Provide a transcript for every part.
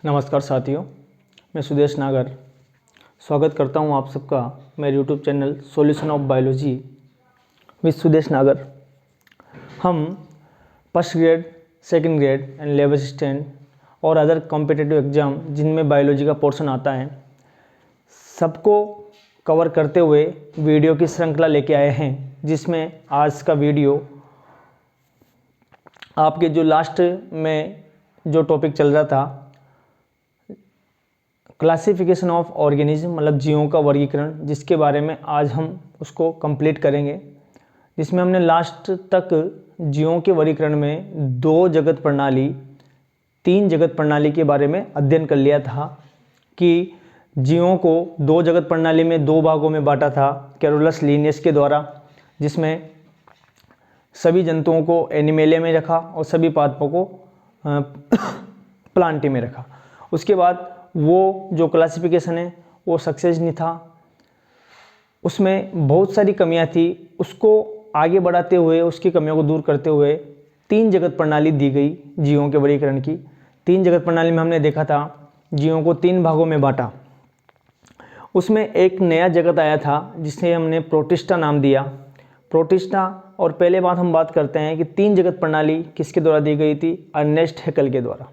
नमस्कार साथियों, मैं सुदेश नागर स्वागत करता हूं आप सबका मेरे YouTube channel solution of biology with Sudesh नागर। हम first grade, second grade and level assistant और अदर कॉम्पिटिटिव एग्ज़ाम जिनमें बायोलॉजी का पोर्शन आता है, सबको कवर करते हुए वीडियो की श्रृंखला लेके आए हैं, जिसमें आज का वीडियो आपके जो लास्ट में जो टॉपिक चल रहा था, क्लासिफिकेशन ऑफ ऑर्गेनिज्म मतलब जीवों का वर्गीकरण, जिसके बारे में आज हम उसको कंप्लीट करेंगे। जिसमें हमने लास्ट तक जीवों के वर्गीकरण में 2 जगत प्रणाली, 3 जगत प्रणाली के बारे में अध्ययन कर लिया था कि जीवों को 2 जगत प्रणाली में 2 भागों में बांटा था कैरोलस लीनियस के द्वारा, जिसमें सभी जंतुओं को एनिमेलिया में रखा और सभी पादपों को प्लांटी में रखा। उसके बाद वो जो क्लासिफिकेशन है वो सक्सेस नहीं था, उसमें बहुत सारी कमियां थी। उसको आगे बढ़ाते हुए, उसकी कमियों को दूर करते हुए 3 जगत प्रणाली दी गई जीवों के वर्गीकरण की। 3 जगत प्रणाली में हमने देखा था जीवों को 3 भागों में बांटा। उसमें एक नया जगत आया था जिसे हमने प्रोटिस्टा नाम दिया। प्रोटिस्टा, और पहले बात हम बात करते हैं कि 3 जगत प्रणाली किसके द्वारा दी गई थी? अर्नेस्ट हैकेल के द्वारा।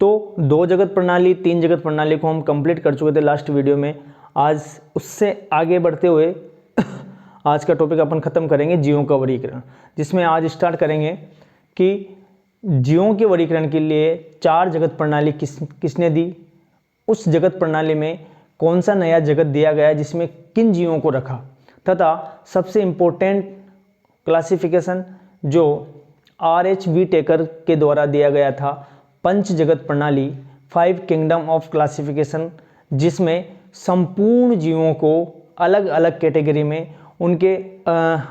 तो 2 जगत प्रणाली, 3 जगत प्रणाली को हम कंप्लीट कर चुके थे लास्ट वीडियो में। आज उससे आगे बढ़ते हुए आज का टॉपिक अपन ख़त्म करेंगे जीवों का वर्गीकरण, जिसमें आज स्टार्ट करेंगे कि जीवों के वर्गीकरण के लिए 4 जगत प्रणाली किसने दी, उस जगत प्रणाली में कौन सा नया जगत दिया गया जिसमें किन जीवों को रखा, तथा सबसे इम्पोर्टेंट क्लासिफिकेशन जो R.H.V. टेकर के द्वारा दिया गया था, पंच जगत प्रणाली, 5 किंगडम ऑफ क्लासिफिकेशन, जिसमें संपूर्ण जीवों को अलग अलग कैटेगरी में उनके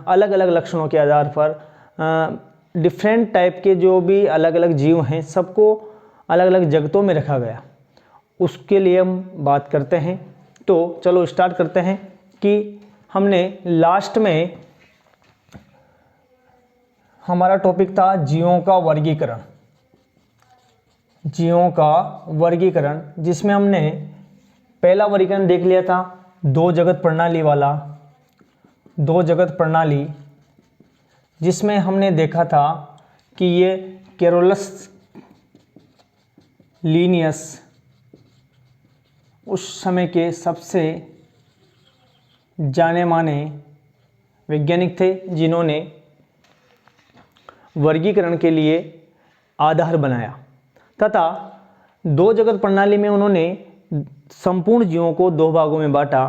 अलग अलग लक्षणों के आधार पर डिफरेंट टाइप के जो भी अलग अलग जीव हैं सबको अलग अलग जगतों में रखा गया। उसके लिए हम बात करते हैं। तो चलो स्टार्ट करते हैं कि हमने लास्ट में हमारा टॉपिक था जीवों का वर्गीकरण। जीवों का वर्गीकरण, जिसमें हमने पहला वर्गीकरण देख लिया था 2 जगत प्रणाली वाला। 2 जगत प्रणाली जिसमें हमने देखा था कि ये कैरोलस लीनियस उस समय के सबसे जाने माने वैज्ञानिक थे, जिन्होंने वर्गीकरण के लिए आधार बनाया, तथा 2 जगत प्रणाली में उन्होंने संपूर्ण जीवों को 2 भागों में बांटा।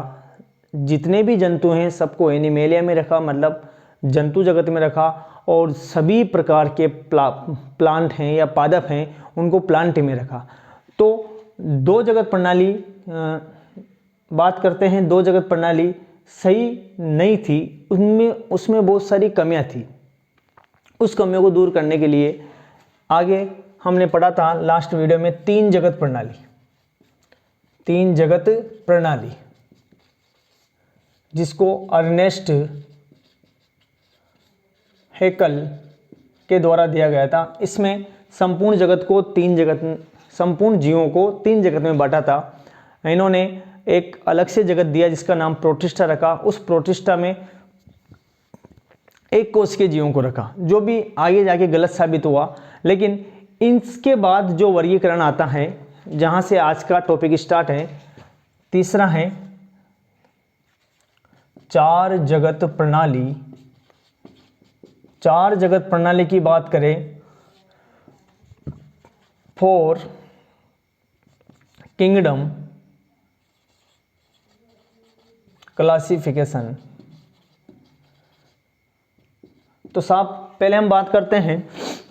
जितने भी जंतु हैं सबको एनिमेलिया में रखा, मतलब जंतु जगत में रखा, और सभी प्रकार के प्लांट हैं या पादप हैं उनको प्लांट में रखा। तो 2 जगत प्रणाली बात करते हैं, 2 जगत प्रणाली सही नहीं थी, उसमें बहुत सारी कमियां थी। उस कमियों को दूर करने के लिए आगे हमने पढ़ा था लास्ट वीडियो में 3 जगत प्रणाली। 3 जगत प्रणाली जिसको अर्नेस्ट हैकेल के द्वारा दिया गया था। इसमें संपूर्ण जीवों को 3 जगत में बांटा था। इन्होंने एक अलग से जगत दिया जिसका नाम प्रोटिस्टा रखा। उस प्रोटिस्टा में एक कोश के जीवों को रखा, जो भी आगे जाके गलत साबित हुआ। लेकिन इसके बाद जो वर्गीकरण आता है, जहां से आज का टॉपिक स्टार्ट है, तीसरा है 4 जगत प्रणाली। 4 जगत प्रणाली की बात करें, 4 किंगडम क्लासिफिकेशन। तो साहब पहले हम बात करते हैं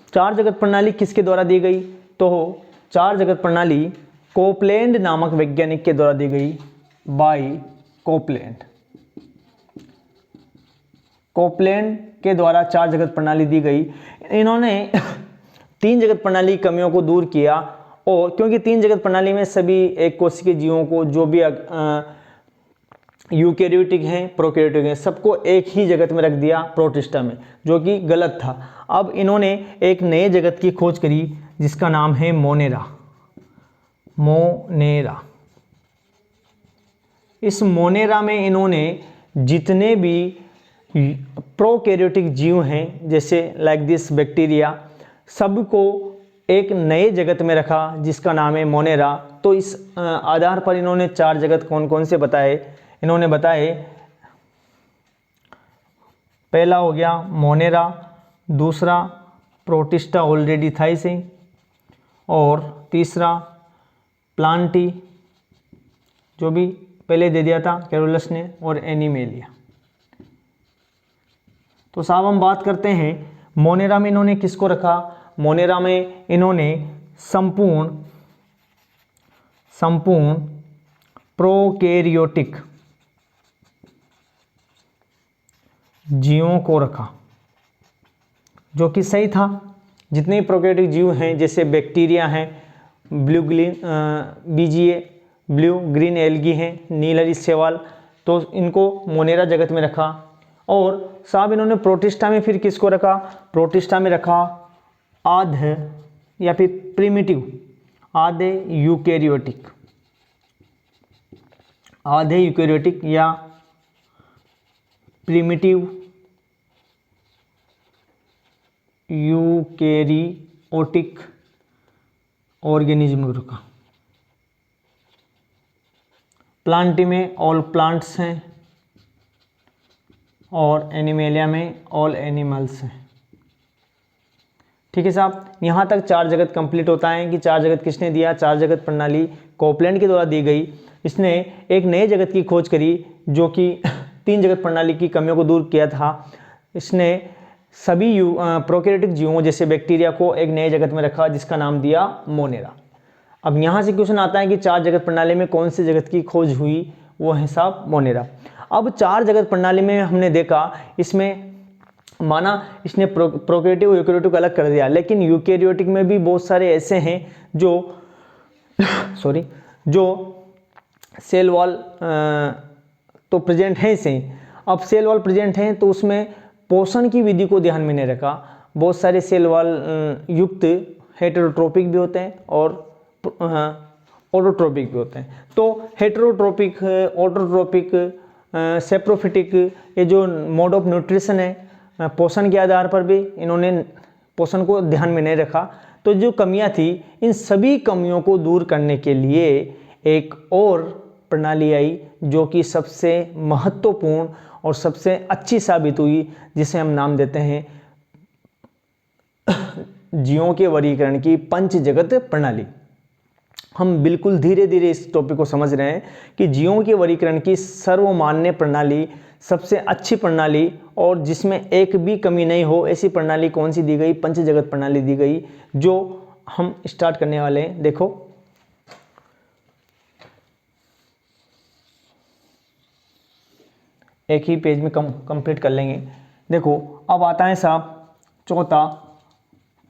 4 जगत प्रणाली किसके द्वारा दी गई। तो 4 जगत प्रणाली कोपलैंड नामक वैज्ञानिक के द्वारा दी गई, बाय कोपलैंड। कोपलैंड के द्वारा 4 जगत प्रणाली दी गई। इन्होंने 3 जगत प्रणाली की कमियों को दूर किया, और क्योंकि 3 जगत प्रणाली में सभी एक कोशिकीय जीवों को, जो भी यूकैरियोटिक हैं, प्रोकैरियोटिक हैं, सबको एक ही जगत में रख दिया प्रोटिस्टा में, जो कि गलत था। अब इन्होंने एक नए जगत की खोज करी जिसका नाम है मोनेरा। मोनेरा। इस मोनेरा में इन्होंने जितने भी प्रोकैरियोटिक जीव हैं जैसे लाइक दिस बैक्टीरिया, सबको एक नए जगत में रखा जिसका नाम है मोनेरा। तो इस आधार पर इन्होंने 4 जगत कौन कौन से बताए, इन्होंने बताए, पहला हो गया मोनेरा, दूसरा प्रोटिस्टा ऑलरेडी थाइसी, और तीसरा प्लांटी जो भी पहले दे दिया था कैरोलस ने, और एनिमेलिया। तो साहब हम बात करते हैं मोनेरा में इन्होंने किसको रखा। मोनेरा में इन्होंने संपूर्ण प्रोकैरियोटिक जीवों को रखा, जो कि सही था। जितने प्रोकैरियोटिक जीव हैं जैसे बैक्टीरिया हैं, बीजीए, ब्लू ग्रीन एल्गी हैं, नीलरी शैवाल, तो इनको मोनेरा जगत में रखा। और साहब इन्होंने प्रोटिस्टा में फिर किसको रखा, प्रोटिस्टा में रखा आधे या फिर प्रिमिटिव, आधे यूकैरियोटिक या प्रिमिटिव यूकैरियोटिक ऑर्गेनिज्म रखा। प्लांटी में ऑल प्लांट्स हैं और एनिमेलिया में ऑल एनिमल्स हैं। ठीक है साहब, यहाँ तक 4 जगत कंप्लीट होता है कि 4 जगत किसने दिया। 4 जगत प्रणाली कोपलैंड के द्वारा दी गई। इसने एक नए जगत की खोज करी जो कि 3 जगत प्रणाली की कमियों को दूर किया था। इसने सभी प्रोकैरियोटिक जीवों जैसे बैक्टीरिया को एक नए जगत में रखा जिसका नाम दिया मोनेरा। अब यहाँ से क्वेश्चन आता है कि 4 जगत प्रणाली में कौन से जगत की खोज हुई, वो है साहब मोनेरा। अब 4 जगत प्रणाली में हमने देखा, इसमें माना इसने प्रोकैरियोटिक यूकैरियोटिक अलग कर दिया, लेकिन यूकैरियोटिक में भी बहुत सारे ऐसे हैं जो जो सेल वॉल तो प्रेजेंट है से। अब सेल वॉल प्रेजेंट हैं तो उसमें पोषण की विधि को ध्यान में नहीं रखा। बहुत सारे सेल वॉल युक्त हेटेरोट्रोपिक भी होते हैं और ऑटोट्रोपिक भी होते हैं। तो हेटेरोट्रोपिक, ऑटोट्रोपिक, सेप्रोफिटिक, ये जो मोड ऑफ न्यूट्रिशन है, पोषण के आधार पर भी इन्होंने पोषण को ध्यान में नहीं रखा। तो जो कमियां थी, इन सभी कमियों को दूर करने के लिए एक और प्रणाली आई जो कि सबसे महत्वपूर्ण और सबसे अच्छी साबित हुई, जिसे हम नाम देते हैं जीवों के वर्गीकरण की पंच जगत प्रणाली। हम बिल्कुल धीरे धीरे इस टॉपिक को समझ रहे हैं कि जीवों के वर्गीकरण की सर्वमान्य प्रणाली, सबसे अच्छी प्रणाली और जिसमें एक भी कमी नहीं हो, ऐसी प्रणाली कौन सी दी गई, पंच जगत प्रणाली दी गई, जो हम स्टार्ट करने वाले हैं। देखो एक ही पेज में कंप्लीट कर लेंगे। देखो अब आता है साहब चौथा,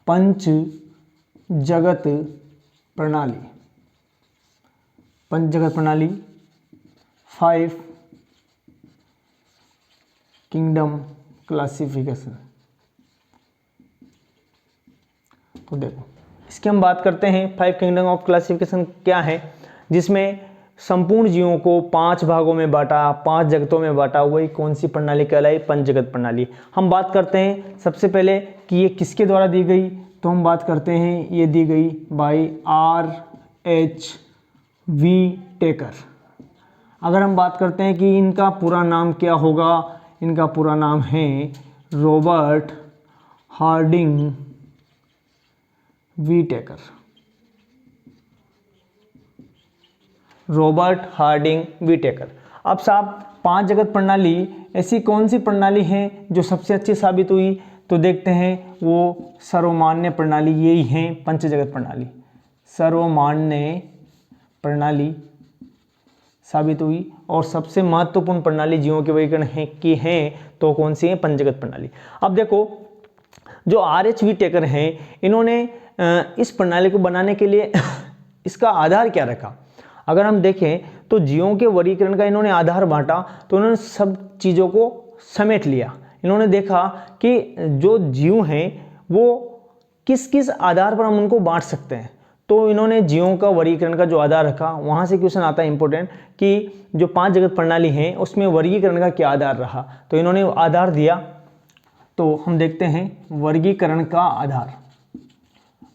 पंच जगत प्रणाली। पंच जगत प्रणाली 5 किंगडम क्लासिफिकेशन। तो देखो इसकी हम बात करते हैं। 5 किंगडम ऑफ क्लासिफिकेशन क्या है, जिसमें संपूर्ण जीवों को 5 भागों में बांटा, 5 जगतों में बांटा। वही कौन सी प्रणाली कहलाई, पंच जगत प्रणाली। हम बात करते हैं सबसे पहले कि ये किसके द्वारा दी गई, तो हम बात करते हैं ये दी गई बाय R.H.V. टेकर। अगर हम बात करते हैं कि इनका पूरा नाम क्या होगा, इनका पूरा नाम है Robert Harding Whitaker. Robert Harding Whitaker. अब साहब 5 जगत प्रणाली ऐसी कौन सी प्रणाली है जो सबसे अच्छी साबित हुई, तो देखते हैं वो सर्वमान्य प्रणाली यही है, पंच जगत प्रणाली। सर्वमान्य प्रणाली साबित हुई और सबसे महत्वपूर्ण प्रणाली जीवों के वर्गीकरण की है तो कौन सी है, पंचजगत प्रणाली। अब देखो जो R.H.V. टेकर हैं, इन्होंने इस प्रणाली को बनाने के लिए इसका आधार क्या रखा। अगर हम देखें तो जीवों के वर्गीकरण का इन्होंने आधार बांटा, तो इन्होंने सब चीज़ों को समेट लिया। इन्होंने देखा कि जो जीव हैं वो किस किस आधार पर हम उनको बांट सकते हैं। तो इन्होंने जीवों का वर्गीकरण का जो आधार रखा, वहाँ से क्वेश्चन आता है इंपॉर्टेंट कि जो 5 जगत प्रणाली हैं उसमें वर्गीकरण का क्या आधार रहा। तो इन्होंने आधार दिया, तो हम देखते हैं वर्गीकरण का आधार,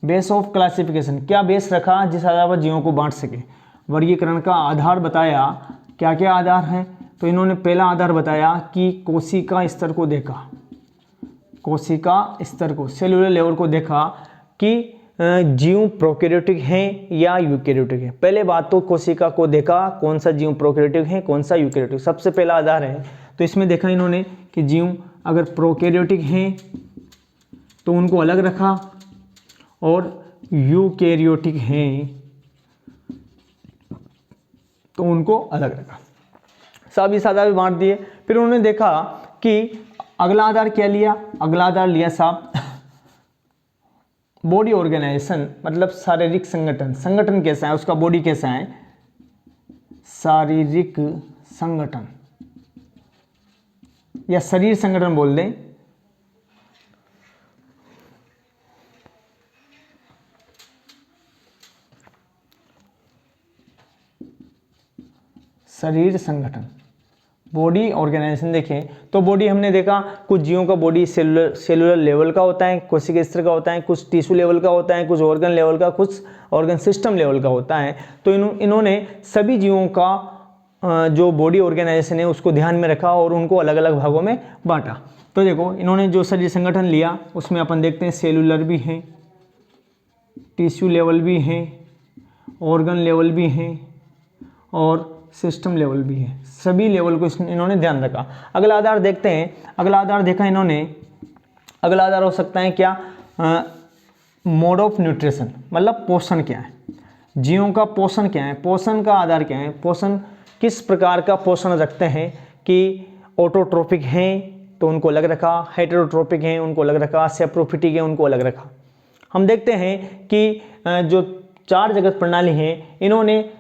बेस ऑफ क्लासिफिकेशन, क्या बेस रखा जिस आधार पर जीवों को बांट सके। वर्गीकरण का आधार बताया, क्या क्या आधार हैं, तो इन्होंने पहला आधार बताया कि कोशिका स्तर को देखा, कोशिका स्तर को, सेलुलर लेवल को देखा कि जीव प्रोकैरियोटिक हैं या यूकैरियोटिक हैं। पहले बात तो कोशिका को देखा, कौन सा जीव प्रोकैरियोटिक है, कौन सा यूकैरियोटिक, सबसे पहला आधार है। तो इसमें देखा इन्होंने कि जीव अगर प्रोकैरियोटिक हैं तो उनको अलग रखा, और यूकैरियोटिक हैं तो उनको अलग रखा। सब इस आधार पे बांट दिए। फिर उन्होंने देखा कि अगला आधार क्या लिया, अगला आधार लिया साहब बॉडी ऑर्गेनाइजेशन, मतलब शारीरिक संगठन, संगठन कैसा है उसका, बॉडी कैसा है, शारीरिक संगठन या शरीर संगठन बोल दें। शरीर संगठन, बॉडी ऑर्गेनाइजेशन देखें तो बॉडी हमने देखा कुछ जीवों का बॉडी सेलुलर लेवल का होता है, कोशिका स्तर का होता है, कुछ टिश्यू लेवल का होता है, कुछ ऑर्गन लेवल का, कुछ ऑर्गन सिस्टम लेवल का होता है। तो इन्होंने सभी जीवों का जो बॉडी ऑर्गेनाइजेशन है उसको ध्यान में रखा और उनको अलग अलग भागों में बांटा। तो देखो इन्होंने जो शरीर संगठन लिया उसमें अपन देखते हैं सेलुलर भी हैं, टिश्यू लेवल भी हैं, ऑर्गन लेवल भी हैं और सिस्टम लेवल भी है, सभी लेवल को इन्होंने ध्यान रखा। अगला आधार देखते हैं, अगला आधार देखा इन्होंने, अगला आधार हो सकता है क्या, मोड ऑफ न्यूट्रिशन, मतलब पोषण क्या है, जीवों का पोषण क्या है, पोषण का आधार क्या है, पोषण किस प्रकार का पोषण रखते हैं, कि ऑटोट्रोपिक हैं तो उनको अलग रखा, हेटेरोट्रोपिक हैं उनको अलग रखा, सेप्रोफिटिक हैं उनको अलग रखा। हम देखते हैं कि जो 4 जगत प्रणाली हैं इन्होंने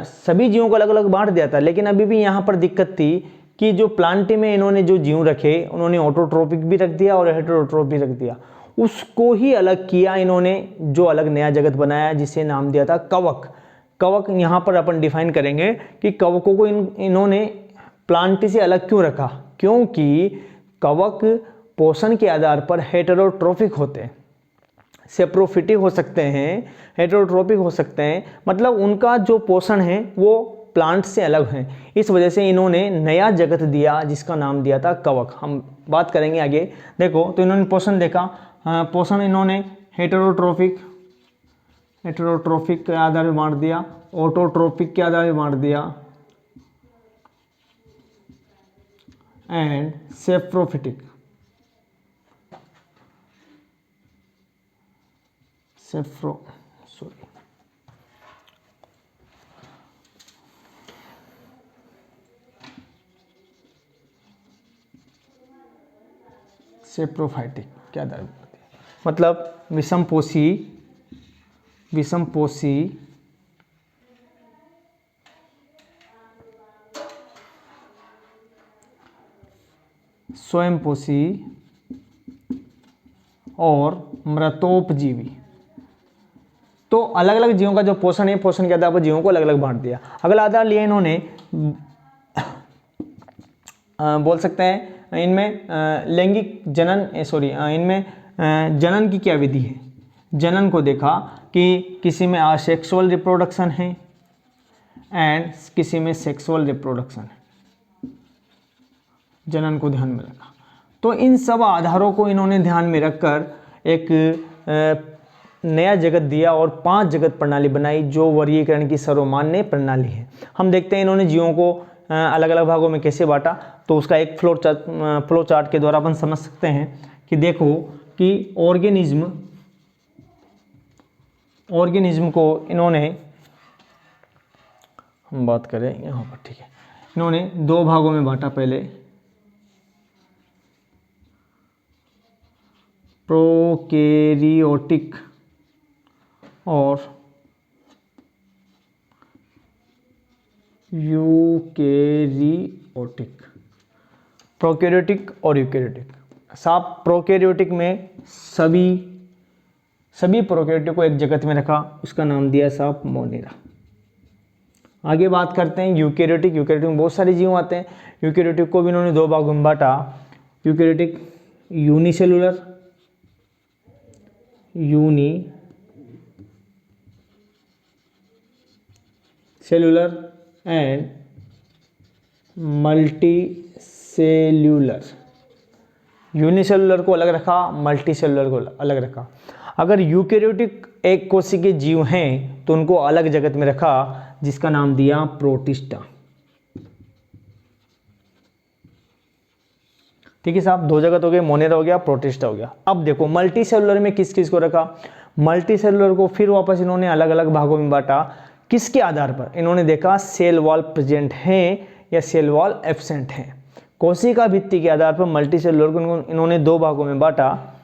सभी जीवों को अलग अलग बांट दिया था, लेकिन अभी भी यहाँ पर दिक्कत थी कि जो प्लांटी में इन्होंने जो जीव रखे उन्होंने ऑटोट्रोपिक भी रख दिया और हेटेरोट्रोपिक भी रख दिया, उसको ही अलग किया इन्होंने, जो अलग नया जगत बनाया जिसे नाम दिया था कवक। कवक यहाँ पर अपन डिफाइन करेंगे कि कवकों को इन्होंने प्लांटी से अलग क्यों रखा, क्योंकि कवक पोषण के आधार पर हेटेरोट्रोपिक होते हैं, सेप्रोफिटिक हो सकते हैं, हेटेरोट्रोपिक हो सकते हैं, मतलब उनका जो पोषण है वो प्लांट से अलग है। इस वजह से इन्होंने नया जगत दिया जिसका नाम दिया था कवक। हम बात करेंगे आगे। देखो तो इन्होंने पोषण देखा, पोषण इन्होंने हेटेरोट्रोपिक के आधार पर बांट दिया, ऑटोट्रोपिक के आधार पर बांट दिया एंड सेप्रोफिटिक, सेप्रोफाइटिक क्या दर्ज करती है, मतलब विषमपोषी स्वयंपोषी और मृतोपजीवी। तो अलग अलग जीवों का जो पोषण है, पोषण के आधार पर जीवों को अलग अलग बांट दिया। अगला आधार लिया इन्होंने, बोल सकते हैं इनमें लैंगिक जनन, इनमें जनन की क्या विधि है, जनन को देखा कि किसी में असेक्सुअल रिप्रोडक्शन है एंड किसी में सेक्सुअल रिप्रोडक्शन है, जनन को ध्यान में रखा। तो इन सब आधारों को इन्होंने ध्यान में रखकर एक नया जगत दिया और 5 जगत प्रणाली बनाई जो वर्गीकरण की सर्वमान्य प्रणाली है। हम देखते हैं इन्होंने जीवों को अलग अलग भागों में कैसे बांटा, तो उसका एक फ्लो चार्ट के द्वारा अपन समझ सकते हैं कि देखो कि ऑर्गेनिज्म को इन्होंने, हम बात करें यहाँ पर, ठीक है, इन्होंने 2 भागों में बांटा, पहले प्रोकैरियोटिक और यूकैरियोटिक, प्रोकैरियोटिक और यूकैरियोटिक। साफ प्रोकैरियोटिक में सभी सभी प्रोकैरियोटिक को एक जगत में रखा, उसका नाम दिया साहब मोनेरा। आगे बात करते हैं यूकैरियोटिक। यूकैरियोटिक में बहुत सारे जीव आते हैं। यूकैरियोटिक को भी इन्होंने दो भागों में बांटा, eukaryotic unicellular, unicellular and multicellular. Unicellular को अलग रखा, मल्टीसेलुलर को अलग रखा। अगर यूकैरियोटिक एक कोशिकीय जीव हैं तो उनको अलग जगत में रखा, जिसका नाम दिया प्रोटिस्टा। ठीक है साहब, दो जगत हो गए, मोनेरा हो गया, प्रोटिस्टा हो गया। अब देखो मल्टीसेलुलर में किस किस को रखा। मल्टीसेलुलर को फिर वापस इन्होंने अलग अलग भागों में बांटा। किसके आधार पर? इन्होंने देखा सेल वॉल प्रेजेंट है या सेल वॉल एब्सेंट है। कोशिका भित्ति के आधार पर मल्टीसेलुलर को इन्होंने दो भागों में बांटा।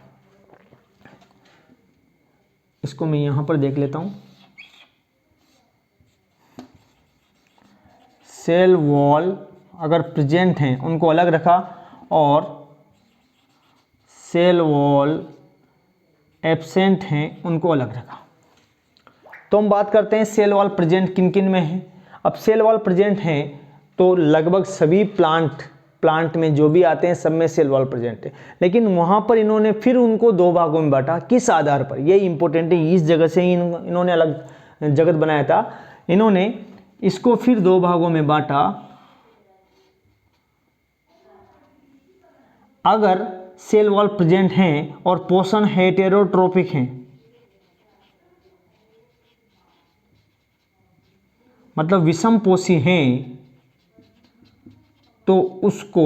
इसको मैं यहां पर देख लेता हूं। सेल वॉल अगर प्रेजेंट हैं उनको अलग रखा, और सेल वॉल एब्सेंट हैं उनको अलग रखा। तो हम बात करते हैं सेल वॉल प्रेजेंट किन किन में है। अब सेल वॉल प्रेजेंट हैं तो लगभग सभी प्लांट में जो भी आते हैं सब में सेल वॉल प्रेजेंट है, लेकिन वहां पर इन्होंने फिर उनको दो भागों में बांटा। किस आधार पर? ये इंपॉर्टेंट है, इस जगह से ही इन्होंने अलग जगत बनाया था। इन्होंने इसको फिर दो भागों में बांटा। अगर सेल वॉल प्रेजेंट हैं और पोषण हेटेरोट्रोपिक हैं, मतलब विषमपोषी हैं, तो उसको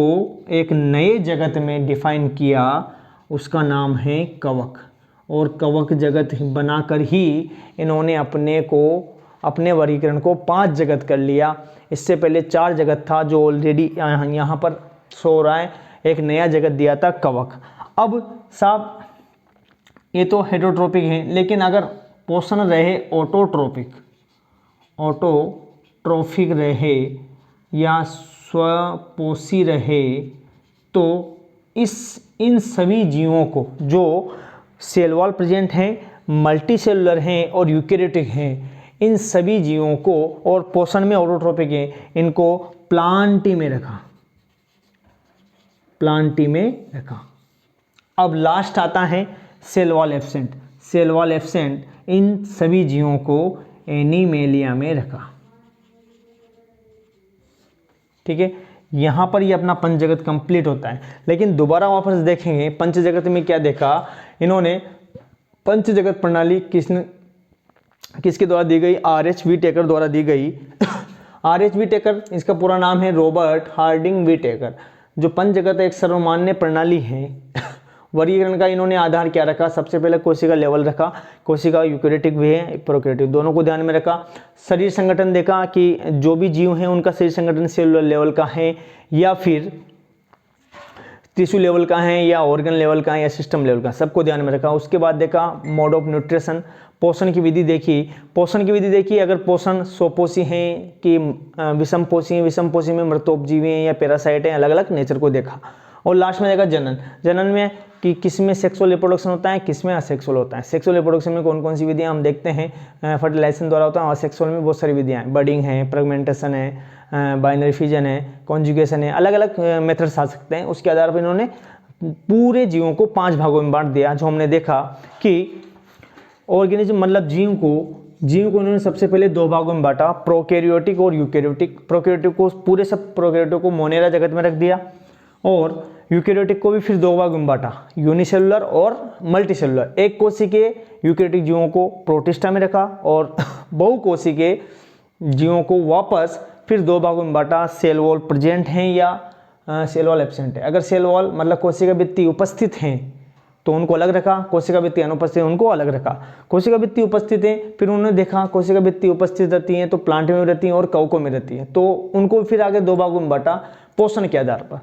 एक नए जगत में डिफाइन किया, उसका नाम है कवक। और कवक जगत बनाकर ही इन्होंने अपने वर्गीकरण को 5 जगत कर लिया। इससे पहले 4 जगत था जो ऑलरेडी यहाँ पर सो रहा है। एक नया जगत दिया था कवक। अब साहब ये तो हेटेरोट्रोपिक है, लेकिन अगर पोषण रहे ऑटोट्रोफिक रहे या स्वपोषी रहे, तो इन सभी जीवों को जो सेल वॉल प्रेजेंट हैं, मल्टीसेलुलर हैं और यूकैरियोटिक हैं, इन सभी जीवों को, और पोषण में ऑटोट्रोपिक हैं, इनको प्लांटी में रखा। अब लास्ट आता है cell wall absent. Cell wall absent इन सभी जीवों को एनिमेलिया में रखा। ठीक है, यहां पर ये अपना पंचजगत कंप्लीट होता है। लेकिन दोबारा वापस देखेंगे पंचजगत में क्या देखा इन्होंने। पंचजगत प्रणाली किसके द्वारा दी गई? R.H. व्हिटेकर द्वारा दी गई। R.H. व्हिटेकर, इसका पूरा नाम है रॉबर्ट हार्डिंग व्हिटेकर। जो पंचजगत एक सर्वमान्य प्रणाली है। वर्गीकरण का इन्होंने आधार क्या रखा? सबसे पहले कोशिका लेवल रखा। कोशिका यूकैरियोटिक भी है, प्रोकैरियोटिक, दोनों को ध्यान में रखा। शरीर संगठन देखा कि जो भी जीव हैं उनका शरीर संगठन सेलुलर लेवल का है या फिर टिश्यू लेवल का है या ऑर्गन लेवल का है या सिस्टम लेवल का, सबको ध्यान में रखा। उसके बाद देखा मोड ऑफ न्यूट्रिशन, पोषण की विधि देखी। अगर पोषण स्वपोषी हैं कि विषमपोषी हैं, विषमपोषी में मृतोपजीवी हैं या पैरासाइट हैं, अलग अलग नेचर को देखा। और लास्ट में देखा जनन में कि किस में सेक्सुअल रिप्रोडक्शन होता है, किस में असेक्सुअल होता है। सेक्सुअल रिप्रोडक्शन में कौन कौन सी विधियां हम देखते हैं, फर्टिलाइजेशन द्वारा होता है। और सेक्सुअल में बहुत सारी विधियां हैं, बडिंग है, फ्रेगमेंटेशन है, बाइनरी फिजन है, कॉन्जुगेशन है, अलग अलग मेथड्स आ सकते हैं। उसके आधार पर इन्होंने पूरे जीवों को 5 भागों में बांट दिया। जो हमने देखा कि ऑर्गेनिज्म मतलब जीव को इन्होंने सबसे पहले 2 भागों में बांटा, प्रोकैरियोटिक और यूकैरियोटिक। प्रोकैरियोटिक को पूरे सब प्रोकैरियोटिक को मोनेरा जगत में रख दिया, और यूकैरियोटिक को भी फिर 2 भागों में बांटा, यूनिसेलुलर और मल्टीसेलुलर। एक कोशिकीय यूकैरियोटिक जीवों को प्रोटिस्टा में रखा, और बहुकोशिकीय जीवों को वापस फिर 2 भागों में बांटा, सेल वॉल प्रेजेंट हैं या सेल वॉल एब्सेंट है। अगर सेल वॉल मतलब कोशिका भित्ति उपस्थित हैं तो उनको अलग रखा, कोशिका भित्ति अनुपस्थित उनको अलग रखा। कोशिका भित्ति उपस्थित है, फिर उन्होंने देखा कोशिका भित्ति उपस्थित रहती हैं तो प्लांट में रहती हैं और कवकों में रहती हैं, तो उनको फिर आगे 2 भागों में बांटा पोषण के आधार पर।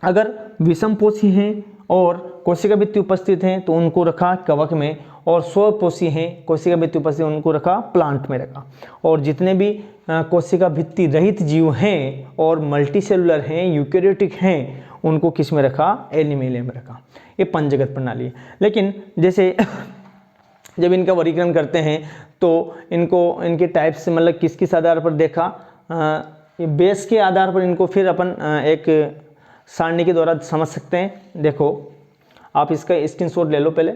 अगर विषमपोषी हैं और कोशिका भित्ति उपस्थित हैं तो उनको रखा कवक में, और स्वपोषी हैं, कोशिका भित्ति उपस्थित उनको रखा प्लांट में रखा। और जितने भी कोशिका भित्ति रहित जीव हैं और मल्टीसेलुलर हैं, यूकैरियोटिक हैं, उनको किस में रखा? एनिमेलिया में रखा। ये पंचजगत प्रणाली है। लेकिन जैसे जब इनका वर्गीकरण करते हैं तो इनको इनके टाइप्स मतलब किस किस आधार पर देखा, ये बेस के आधार पर इनको फिर अपन एक सारणी के द्वारा समझ सकते हैं। देखो आप इसका स्क्रीनशॉट ले लो पहले।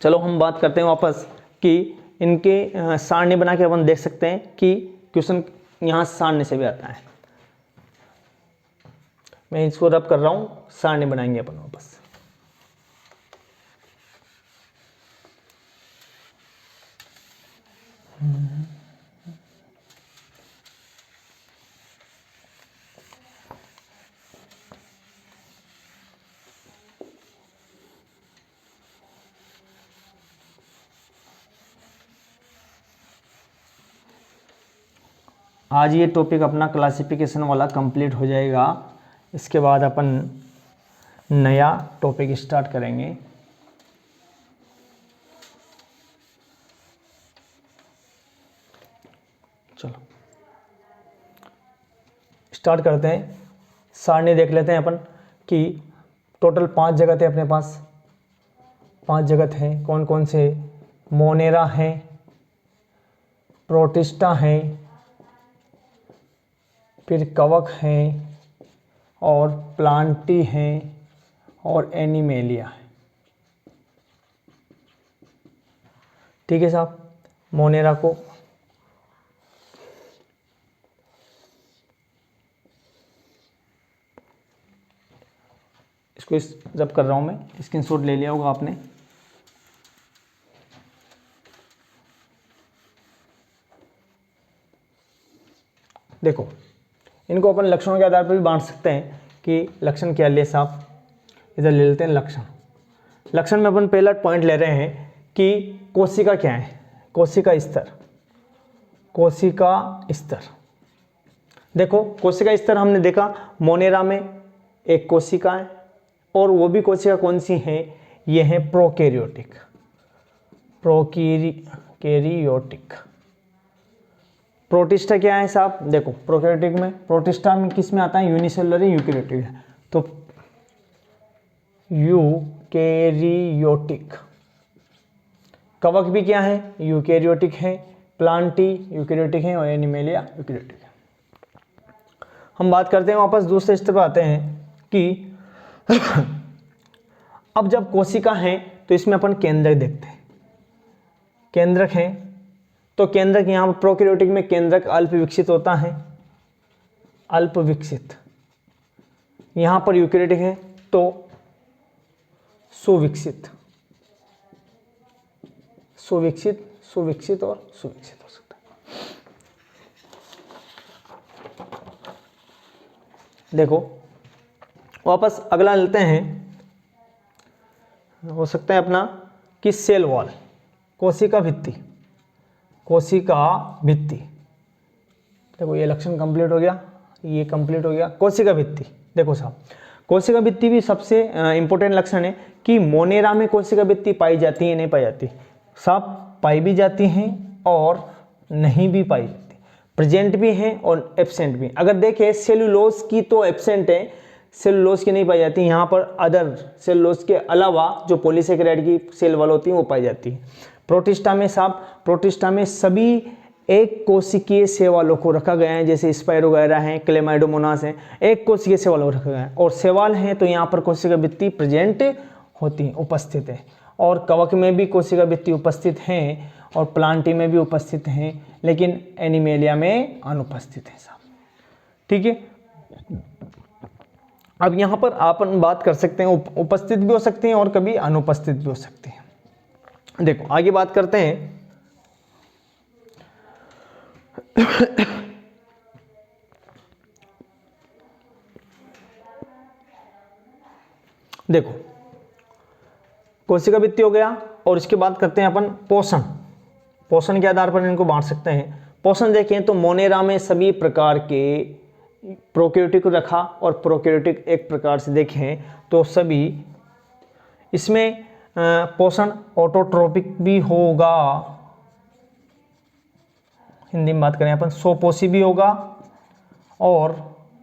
चलो हम बात करते हैं वापस कि इनके सारणी बना के अपन देख सकते हैं कि क्वेश्चन यहाँ सारणी से भी आता है। मैं इसको रब कर रहा हूँ, सारणी बनाएंगे अपन वापस। आज ये टॉपिक अपना क्लासिफिकेशन वाला कंप्लीट हो जाएगा। इसके बाद अपन नया टॉपिक स्टार्ट करेंगे। चलो स्टार्ट करते हैं। सारणी देख लेते हैं अपन कि टोटल 5 जगत है अपने पास। 5 जगत हैं, कौन कौन से? मोनेरा है, प्रोटिस्टा है, फिर कवक हैं और प्लांटी हैं और एनिमेलिया है। ठीक है साहब। मोनेरा को इसको जब कर रहा हूं मैं, स्क्रीनशॉट ले लिया होगा आपने। देखो इनको अपन लक्षणों के आधार पर भी बांट सकते हैं कि लक्षण क्या ले साहब। इधर ले लेते हैं लक्षण। लक्षण में अपन पहला पॉइंट ले रहे हैं कि कोशिका क्या है। कोशिका स्तर। कोशिका स्तर देखो, कोशिका स्तर हमने देखा मोनेरा में एक कोशिका है और वो भी कोशिका कौन सी है? ये है प्रोकैरियोटिक। प्रोकैरियोटिक। प्रोटिस्टा क्या है साहब? देखो प्रोकैरियोटिक में, प्रोटिस्टा में किस में आता है? यूनिसेलुलर यूकैरियोटिक है। तो यूकैरियोटिक। कवक भी क्या है? यूकैरियोटिक है। प्लांटी यूकैरियोटिक है और एनिमेलिया यूकैरियोटिक है। हम बात करते हैं वापस दूसरे स्तर पर आते हैं कि अब जब कोशिका है तो इसमें अपन केंद्रक देखते हैं। केंद्रक है तो केंद्रक यहाँ पर प्रोकैरियोटिक में केंद्रक अल्प विकसित होता है, अल्प विकसित। यहाँ पर यूकैरियोटिक है तो सुविकसित। सुविकसित, सुविकसित और सुविकसित हो सकता है। देखो वापस अगला लेते हैं, हो सकता है अपना कि सेल वॉल। कोशिका भित्ति। कोशिका भित्ति। देखो ये लक्षण कंप्लीट हो गया, ये कंप्लीट हो गया। कोशिका भित्ति देखो साहब, कोशिका भित्ति भी सबसे इंपॉर्टेंट लक्षण है कि मोनेरा में कोशिका भित्ति पाई जाती है नहीं पाई जाती? साहब पाई भी जाती हैं और नहीं भी पाई जाती, प्रेजेंट भी हैं और एब्सेंट भी। अगर देखें सेलुलोज की तो एब्सेंट है, सेलुलोज की नहीं पाई जाती। यहाँ पर अदर सेलुलोज के अलावा जो पॉलीसेकेराइड की सेल वॉल होती है वो पाई जाती है। प्रोटिस्टा में साहब, प्रोटिस्टा में सभी एक कोशिकीय सेवालों को रखा गया है, जैसे स्पाइरो वगैरह हैं, क्लेमाइडोमोनास हैं, एक कोशिकीय सेवालों को रखा गया है। और सेवाल हैं तो यहाँ पर कोशिका भित्ति प्रेजेंट होती है, उपस्थित है। और कवक में भी कोशिका भित्ति उपस्थित हैं और प्लांटी में भी उपस्थित हैं, लेकिन एनिमेलिया में अनुपस्थित है साहब। ठीक है। अब यहाँ पर अपन बात कर सकते हैं, उपस्थित भी हो सकते हैं और कभी अनुपस्थित भी हो सकते हैं। देखो आगे बात करते हैं। देखो कोशिका भित्ति हो गया और इसके बाद करते हैं अपन पोषण। पोषण के आधार पर इनको बांट सकते हैं। पोषण देखें तो मोनेरा में सभी प्रकार के प्रोकैरियोटिक को रखा और प्रोकैरियोटिक एक प्रकार से देखें तो सभी इसमें पोषण ऑटोट्रोपिक भी होगा, हिंदी में बात करें अपन, स्वपोषी भी होगा और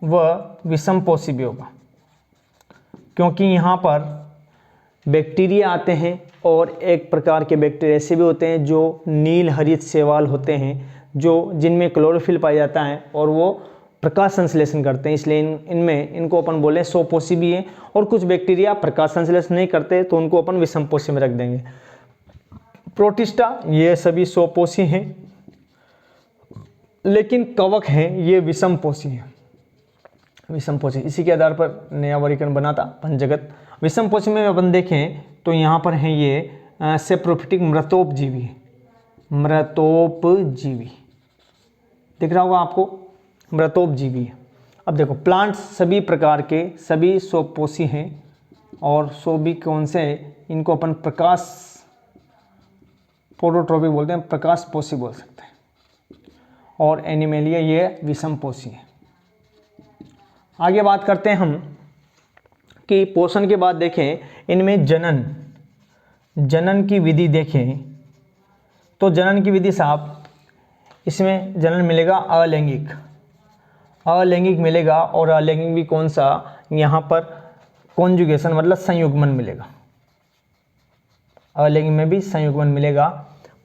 वह विषमपोषी भी होगा, क्योंकि यहाँ पर बैक्टीरिया आते हैं और एक प्रकार के बैक्टीरिया ऐसे भी होते हैं जो नील हरित शैवाल होते हैं, जो जिनमें क्लोरोफिल पाया जाता है और वो प्रकाश संश्लेषण करते हैं, इसलिए इनको अपन बोले स्वपोषी भी हैं। और कुछ बैक्टीरिया प्रकाश संश्लेषण नहीं करते तो उनको अपन विषमपोषी में रख देंगे। प्रोटिस्टा ये सभी स्वपोषी हैं, लेकिन कवक हैं ये विषमपोषी हैं। विषमपोषी, इसी के आधार पर नया वर्गीकरण बना था पंचजगत। विषमपोषी में अपन देखें तो यहाँ पर हैं ये सेप्रोफिटिक मृतोपजीवी, मृतोपजीवी दिख रहा होगा आपको, मृतोपजीवी। अब देखो प्लांट्स सभी प्रकार के सभी स्वपोषी हैं और सो भी कौन से, इनको अपन प्रकाश फोटोट्रॉपिक बोलते हैं, प्रकाश पोषी बोल सकते हैं। और एनिमेलिया ये विषमपोषी है। आगे बात करते हैं हम कि पोषण के बाद देखें इनमें जनन की विधि देखें तो जनन की विधि साहब, इसमें जनन मिलेगा अलैंगिक मिलेगा, और अलैंगिक भी कौन सा, यहाँ पर कॉन्जुगेशन मतलब संयुग्मन मिलेगा, अलैंगिक में भी संयुग्मन मिलेगा।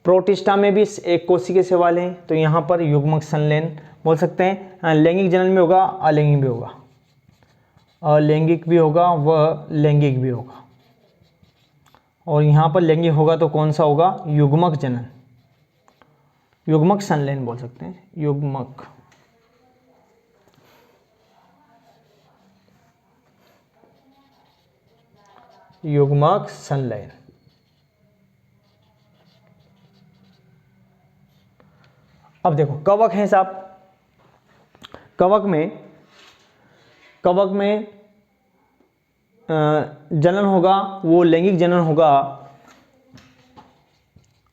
प्रोटिस्टा में भी एक कोशिकीय के सवाल हैं तो यहाँ पर युग्मक संलयन बोल सकते हैं। लैंगिक जनन में होगा, अलैंगिक भी होगा, अलैंगिक भी होगा व लैंगिक भी होगा। और यहाँ पर लैंगिक होगा तो कौन सा होगा, युग्मक जनन, युग्मक संलयन बोल सकते हैं, युग्मक संलयन। अब देखो कवक है साहब, कवक में जनन होगा वो लैंगिक जनन होगा,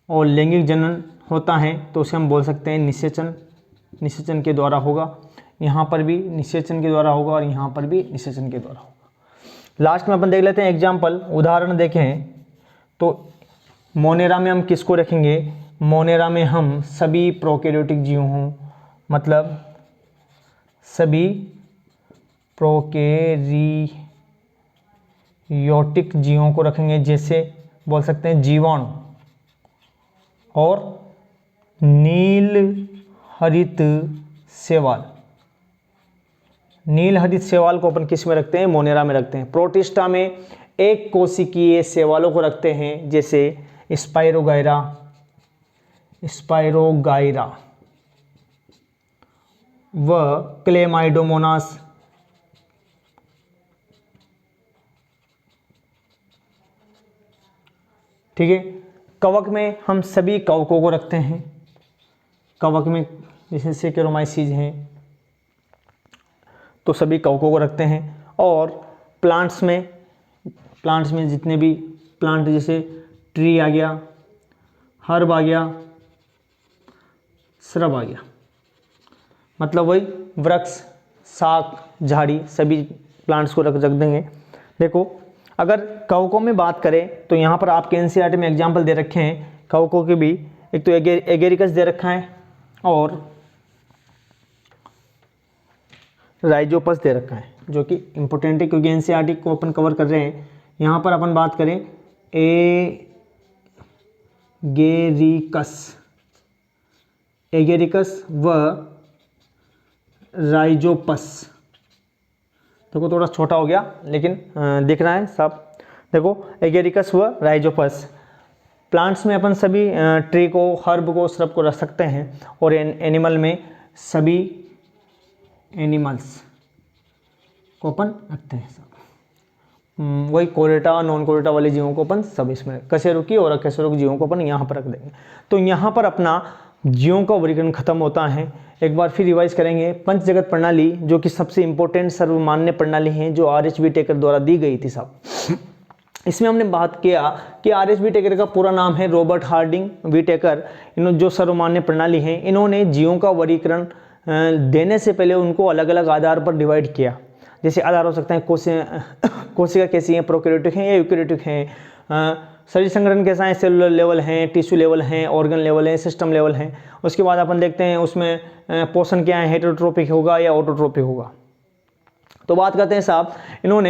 और लैंगिक जनन होता है तो उसे हम बोल सकते हैं निषेचन के द्वारा होगा। यहाँ पर भी निषेचन के द्वारा होगा और यहाँ पर भी निषेचन के द्वारा होगा। लास्ट में अपन देख लेते हैं एग्जाम्पल, उदाहरण देखें तो मोनेरा में हम किसको रखेंगे, मोनेरा में हम सभी प्रोकैरियोटिक जीव हों, मतलब सभी प्रोकैरियोटिक जीवों को रखेंगे, जैसे बोल सकते हैं जीवाणु और नील हरित शैवाल। नील हरित शैवाल को अपन किस में रखते हैं, मोनेरा में रखते हैं। प्रोटिस्टा में एक कोशिकीय शैवालों को रखते हैं, जैसे स्पाइरोगाइरा व क्लेमाइडोमोनास। ठीक है। कवक में हम सभी कवकों को रखते हैं, कवक में जैसे सेकेरोमाइसीज हैं तो सभी कवकों को रखते हैं। और प्लांट्स में जितने भी प्लांट, जैसे ट्री आ गया, हर्ब आ गया, श्रब आ गया, मतलब वही वृक्ष, शाक, झाड़ी, सभी प्लांट्स को रख देंगे। देखो अगर कवकों में बात करें तो यहाँ पर आपके एनसीईआरटी में एग्जाम्पल दे रखे हैं कवकों के भी, एक तो एगेरिकस दे रखा है और राइजोपस दे रखा है, जो कि इम्पोर्टेंट है क्योंकि एनसीईआरटी को अपन कवर कर रहे हैं। यहाँ पर अपन बात करें एगेरिकस व राइजोपस। देखो थोड़ा छोटा हो गया लेकिन दिख रहा है सब। देखो एगेरिकस व राइजोपस, प्लांट्स में अपन सभी ट्री को, हर्ब को, श्रब को रख सकते हैं। और एनिमल में सभी एनिमल्स को अपन रखते हैं सब, वही कोरेटा, नॉन कोरेटा वाले जीवों को अपन सब इसमें, कशेरुकी और अकशेरुक जीवों को अपन यहाँ पर रख देंगे। तो यहाँ पर अपना जीवों का वर्गीकरण खत्म होता है। एक बार फिर रिवाइज करेंगे। पंच जगत प्रणाली जो कि सबसे इंपॉर्टेंट सर्वमान्य प्रणाली है, जो आर.एच. व्हिटेकर द्वारा दी गई थी साहब। इसमें हमने बात किया कि आर.एच. व्हिटेकर का पूरा नाम है रॉबर्ट हार्डिंग व्हिटेकर। इन्होंने जो सर्वमान्य प्रणाली है, इन्होंने जीवों का वर्गीकरण देने से पहले उनको अलग अलग आधार पर डिवाइड किया। जैसे आधार हो सकते हैं कोशिका कैसी है, प्रोकैरियोटिक है या यूकैरियोटिक है, शरीर संगठन कैसा है, सेलुलर लेवल है, टिश्यू लेवल है, ऑर्गन लेवल है, सिस्टम लेवल है। उसके बाद अपन देखते हैं उसमें पोषण क्या है, हेटेरोट्रोपिक होगा या ऑटोट्रोपिक होगा। तो बात करते हैं साहब, इन्होंने